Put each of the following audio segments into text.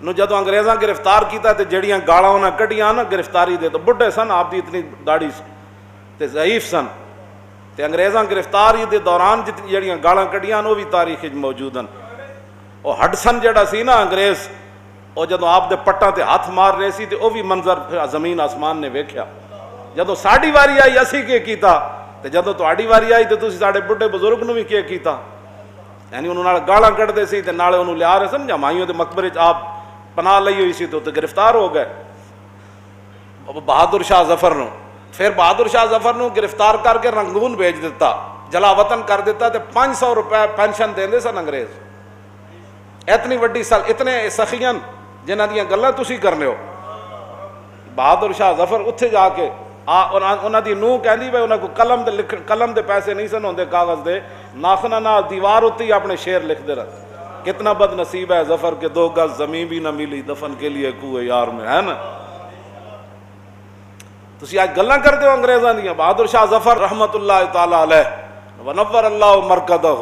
نو جدو انگریزاں گرفتار کیتا تے جڑیاں گالاں انہاں کڈیاں نا گرفتاری دے تو بڈھے سن، آپ دی اتنی داڑھی تے ضعیف سن، تے انگریزاں گرفتاری دے دوران جڑیاں گالاں کڈیاں وہ بھی تاریخ موجود ہیں۔ وہ ہڈسن جڑا سی نا انگریز، وہ جدو آپ دے پٹاں تے ہاتھ مار رہے سی تے وہ بھی منظر زمین آسمان نے ویکھیا۔ جدو ساڈی واری آئی اسی کی کیتا، تے جدو تہاڈی واری آئی تے تسی ساڈے بڈھے بزرگ نو بھی کیتا، یعنی انہوں نال گالاں کڈدے سی تے نالے انہوں لیا رہے سن جمائیوں دے مقبرے چ آپ پناہ لئی ہوئی سی تو گرفتار ہو گئے بہادر شاہ ظفر نو۔ پھر بہادر شاہ ظفر نو گرفتار کر کے رنگون بھیج دیتا، جلا وطن کر دیتا، تے 500 روپے پینشن دیندے سن انگریز۔ اتنی وڈی اتنے سخیان جنہاں دیاں گلاں تسی کرنے ہو۔ بہادر شاہ ظفر اتھے جا کے انہاں دی نوح کہندی بھائی انہاں کو قلم دے پیسے نہیں سن ہوندے کاغذ دے، ناخنا نال دیوار اُتے ہی اپنے شعر لکھتے رہتے، کتنا بد نصیب ہے ظفر کے 2 گز زمین بھی نہ ملی دفن کے لیے کوئے یار میں، ہے نا۔ تسی آج گلاں کرتے ہو انگریزاں دیاں۔ بہادر شاہ ظفر رحمت اللہ تعالی علیہ ونور اللہ مرکدہ،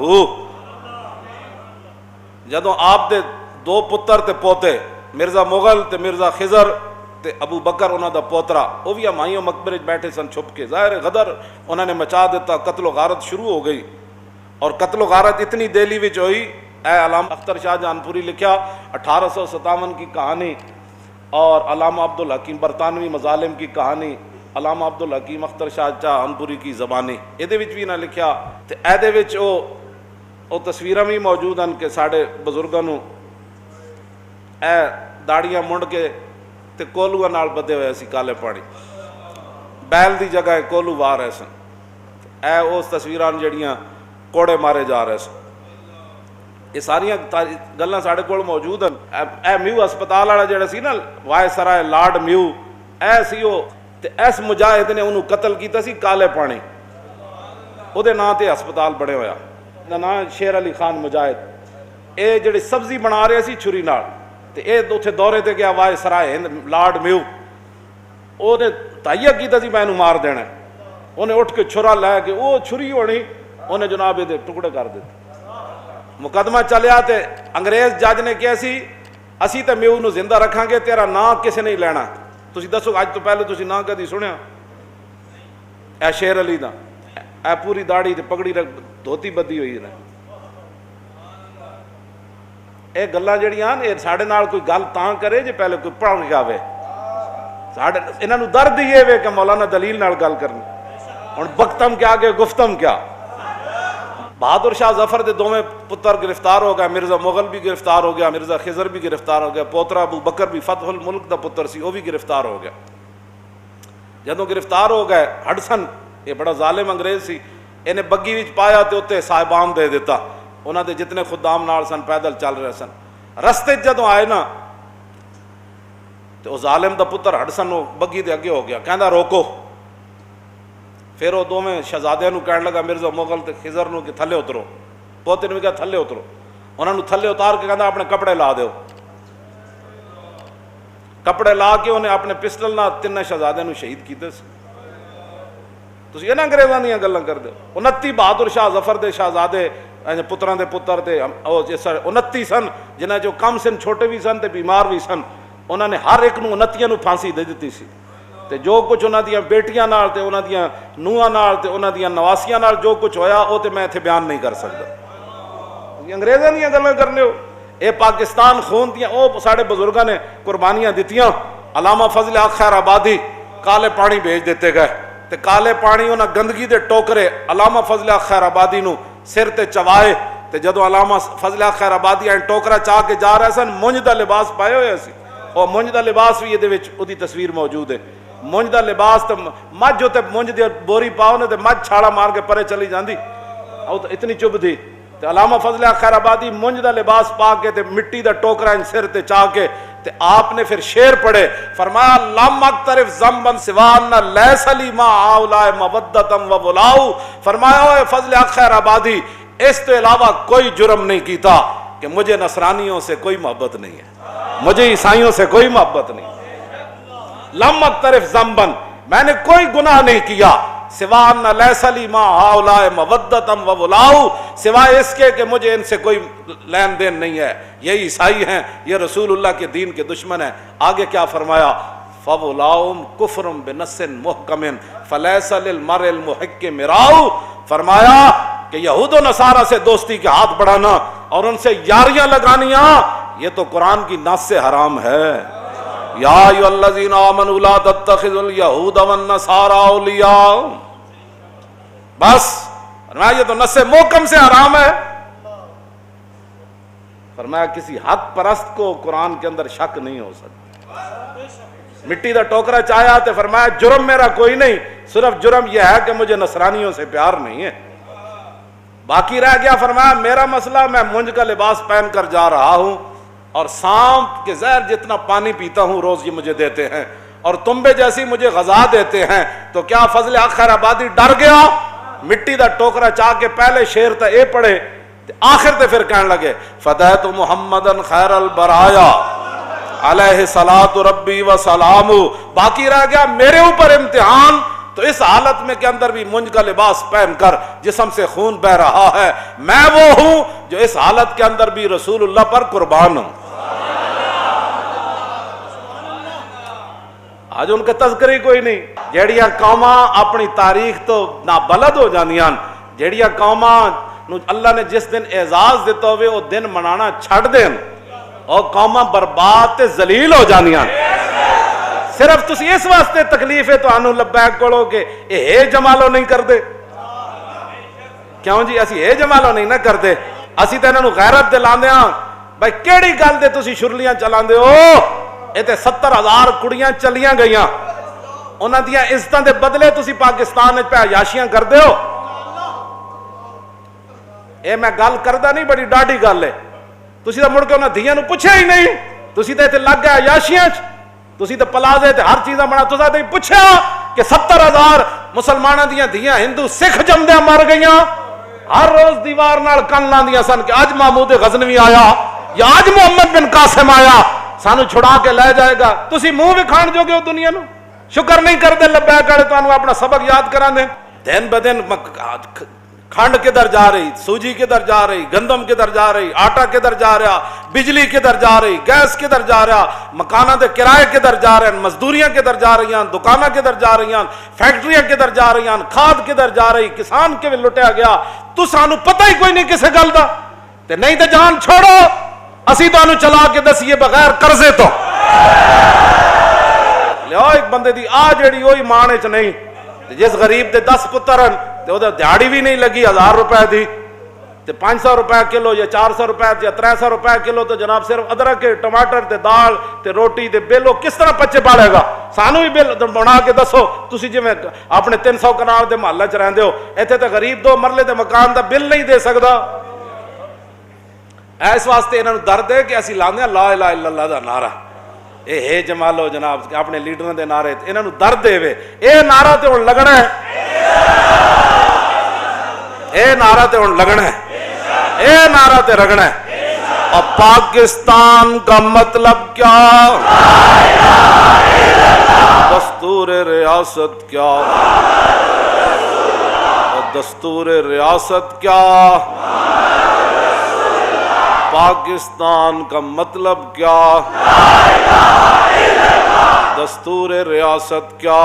جدوں آپ دے 2 پتر تے پوتے مرزا مغل تے مرزا خضر تے ابو بکر انہاں دا پوترا، وہ بھی ہمایوں مقبرے بیٹھے سن چھپ کے، ظاہر غدر انہوں نے مچا دیتا، قتل و غارت شروع ہو گئی، اور قتل و غارت اتنی دہلی وچ ہوئی، اے علامہ اختر شاہ جان پوری لکھیا 1857 کی کہانی، اور علامہ عبدالحکیم برطانوی مظالم کی کہانی، علامہ عبدالحکیم اختر شاہ جان پوری کی زبانی، یہ بھی نہ لکھیا تے اے وچ او تصویراں بھی موجود ہیں کہ ساڈے بزرگاں نو اے داڑیاں منڈ کے تے کولوਆਂ نال بدے ہوئے سی کالے پانی، بیل دی جگہ کولو واہ رہے سن، اے اس تصویراں جڑیاں کوڑے مارے جا رہے سن۔ یہ ساریاں گلاں ساڈے کول موجود ہیں۔ اے میو ہسپتال والا جڑا سی نا وائے سرائے لارڈ میو، اے سی او تے اس مجاہد نے انہوں قتل کیتا سی کالے پانی، او دے نام تے ہسپتال بڑے ہویا، دا نام شیر علی خان مجاہد۔ اے جڑی سبزی بنا رہے سی چھری نال تے اے اتھے دورے تے گیا وائے سرائے ہند لارڈ میو، او نے تہیہ کیتا سی میں انہوں مار دینا، انہیں اٹھ کے چھرا لے کے او چھری ہونی انہیں جناب دے ٹکڑے کر دیتے۔ مقدمہ چلیا تے انگریز جج نے کیا سی اسی تے میو نو زندہ رکھاں گے، تیرا نام کسے نہیں لینا، تسی دسو اج تو پہلے تسی نام کدی سنیا؟ اے شیر علی دا، اے پوری داڑھی تے پگڑی دھوتی بدی ہوئی ہے۔ اے گلاں جڑیاں اے ساڈے نال کوئی گل تاں کرے جے پہلے کوئی پڑھ کے آوے، ساڈے انہاں نو درد ہی اے وے کہ مولانا دلیل نال گل کرنی، ہن بختم کیا کہ گفتم کیا۔ بہادر شاہ ظفر دے دوویں پتر گرفتار ہو گئے، مرزا مغل بھی گرفتار ہو گیا، مرزا خضر بھی گرفتار ہو گیا، پوترا ابو بکر بھی فتح الملک دا پتر سی وہ بھی گرفتار ہو گیا۔ جدوں گرفتار ہو گئے ہڈسن یہ بڑا ظالم انگریز سی، انہیں بگی وچ پایا تے اتنے صاحبان دے دیتا، انہاں دے جتنے خدام نال سن پیدل چل رہے سن، رستے جدوں آئے نا تے وہ ظالم دا پتر ہڈسن وہ بگی دے اگے ہو گیا، کہندا روکو، پھر وہ دوویں شہزادیاں نو کہنے لگا مرزا مغل تے خضر نو کہ تھلے اترو، پوتے نے بھی کہا تھلے اترو، انہوں نے تھلے اتار کے کہندا اپنے کپڑے لا دیو، کپڑے لا کے انہیں اپنے پسٹل نال 3 شہزادیاں نو شہید کیتے سی۔ تسی یہ نہ انگریزاں دیاں گلاں کر دے، 29 بہادر شاہ ظفر دے شہزادے پتراں دے پتر تے 29 سن، جنہاں جو کم سن چھوٹے بھی سن تے بیمار بھی سن، انہوں نے ہر ایک نو 29 نو پھانسی دے دیتی سی، تے جو کچھ انہاں دیاں بیٹیاں نال تے انہاں دیاں نوہاں نال تے انہاں دیاں نواسیاں نال جو کچھ ہویا وہ تے میں اتھے بیان نہیں کر سکتا۔ انگریزاں دیاں گلاں کرنے ہو، اے پاکستان خون دیاں او ساڈے بزرگاں نے قربانیاں دتیاں۔ علامہ فضل حق خیر آبادی کالے پانی بھیج دیتے گئے تے کالے پانی انہاں گندگی دے ٹوکرے علامہ فضل حق خیر آبادی نو سر تے چوائے، تے جدو علامہ فضل حق خیر آبادی این ٹوکرا چاہ کے جا رہے سن مونج دا لباس پائے ہوئے سی، اور مونج دا لباس بھی یہ دے وچ اودی تصویر موجود ہے، مونج دا لباس تے مجھ تے مونج دی بوری پاؤ نے تے مجھ چھاڑا مار کے پرے چلی جاندی، او اتنی چب تھی، تے علامہ فضل حق خیر آبادی مونج دا لباس پا کے تے مٹی دا ٹوکرا ان سر تے چاہ کے تے آپ نے پھر شعر پڑھے، فرمایا لم اقترف ذنبا سوا ان لیس لی ما ہؤلاء مودۃ و ولاء، فرمایا اے فضل حق خیر آبادی اس تو علاوہ کوئی جرم نہیں کیتا کہ مجھے نصرانیوں سے کوئی محبت نہیں ہے، مجھے عیسائیوں سے کوئی محبت نہیں، لم اقترف ذنبا میں نے کوئی گناہ نہیں کیا سوا ان لیس لی ما ہؤلاء مودۃ وولاء، سوائے اس کے کہ مجھے ان سے کوئی لین دین نہیں ہے، یہ عیسائی ہیں، یہ رسول اللہ کے دین کے دشمن ہیں۔ آگے کیا فرمایا؟ فولاؤم کفر بنص محکم فلیس للمرء المحق مراء، فرمایا کہ یہود و نصارہ سے دوستی کے ہاتھ بڑھانا اور ان سے یاریاں لگانیاں یہ تو قرآن کی نص سے حرام ہے۔ یا ایھا الذین آمنوا لا تتخذوا الیہود والنصارى اولیاء، بس فرمایا یہ تو نص محکم سے حرام ہے۔ فرمایا کسی حق پرست کو قرآن کے اندر شک نہیں ہو سکتا۔ مٹی دا ٹوکرا چاہیا تو فرمایا جرم میرا کوئی نہیں، صرف جرم یہ ہے کہ مجھے نصرانیوں سے پیار نہیں ہے۔ باقی رہ گیا فرمایا میرا مسئلہ، میں منج کا لباس پہن کر جا رہا ہوں اور سانپ کے زہر جتنا پانی پیتا ہوں روز یہ مجھے دیتے ہیں، اور تنبے جیسی مجھے غذا دیتے ہیں، تو کیا فضل حق خیر آبادی ڈر گیا؟ مٹی دا ٹوکرا چاہ کے پہلے شیر تا اے پڑھے، آخر تے پھر کہنے لگے فدیت محمدن خیر البرایا علیہ صلاۃ ربی و سلام۔ باقی رہ گیا میرے اوپر امتحان، تو اس حالت میں کے اندر بھی منج کا لباس پہن کر جسم سے خون بہ رہا ہے، میں وہ ہوں جو اس حالت کے اندر بھی رسول اللہ پر قربان ہوں۔ آج ان کا تذکر ہی کوئی نہیں۔ جیڑیاں قوماں اپنی تاریخ تو نابلد ہو جانیاں، جیڑیاں قوماں نو اللہ نے جس دن اعزاز دیتا ہوئے وہ دن منانا چھڑ دیں، اور قوماں برباد تے ذلیل ہو جانیاں۔ صرف تسی اس واسطے تکلیف ہے تو آنو لبیک پڑھو کہ اے جمالو نہیں کر دے، کیوں جی اسی اے جمالو نہیں نہ کر دے، اسی تے انہوں غیرت دلاندے ہاں۔ بھائی کیڑی گل دے تسی شرلیاں چلاندے ہو؟ اے تے 70,000 کڑیاں چلیاں گئیاں، انہاں دیاں عزتاں دے بدلے تسی پاکستان وچ پہ عیاشیاں کر دے ہو۔ اے میں گل کردہ نہیں، بڑی ڈاڈی گل ہے، تسی تو مڑ کے انہاں دھیاں نو پوچھے ہی نہیں، تسی تے لگ گئے عیاشیاں چ، تسی تے پلازے تے ہر چیزاں بنا، تساں تے پوچھا کہ 70,000 مسلماناں دیاں دھیاں ہندو سکھ جمدیاں مر گئیاں، ہر روز دیوار نال کن لاندیاں سن کہ آج محمود غزنوی آیا یا آج محمد بن قاسم آیا، سانو چھڑا کے لے جائے گا۔ تسی منہ بھی کھان جو گے ہو دنیا نو، شکر نہیں کر دے لبیک والے تو انہوں اپنا سبق یاد کران دیں۔ دن بدن کھنڈ کدھر جا رہی، سوجی کدھر جا رہی، گندم کدھر جا رہی، آٹا کدھر جا رہا، بجلی کدھر جا رہی، گیس کدھر جا رہا، مکانہ دے کرائے کدھر جا رہے ہیں، مزدوریاں کدھر جا رہی ہیں، دکانہ کدھر جا رہی ہیں، فیکٹریاں کدھر جا رہی ہیں، کھاد کدھر جا رہی، کسان کے لٹیا گیا، تو سانو پتہ ہی کوئی نہیں کسے گل دا، تے نہیں تے جان چھوڑو اسی تو انہوں چلا کے دسیے بغیر قرضے تو لیو ایک بندے دی آ جڑی ہوئی مانے چ نہیں، جس غریب دے 10 پترن تے او دیہڑی بھی نہیں لگی 1000 روپے دی تے 500 روپے کلو یا 400 روپے یا 300 روپے کلو، تو جناب صرف ادرک کے ٹماٹر تے دال تے روٹی تے بل کس طرح بچے پالے گا؟ سانو بھی بل بنا کے دسو، تسی جویں اپنے 300 کنال دے محلے چ رہندے ہو، ایتھے تے غریب 2 مرلے دے مکان دا بل نہیں دے سکدا۔ اس واسطے انہوں درد ہے کہ اسی لاندے لا الہ الا اللہ دا نعرہ، اے ہے جمالو جناب اپنے لیڈراں دے نعرے، انہوں درد دے وے اے نعرہ تے ہن لگنا ہے، اے نعرہ تے ہن لگنا ہے، اے نعرہ تے رگنا ہے۔ اور پاکستان کا مطلب کیا؟ دستور ریاست کیا؟ اور دستور ریاست کیا؟ پاکستان کا مطلب کیا؟ دستور ریاست کیا؟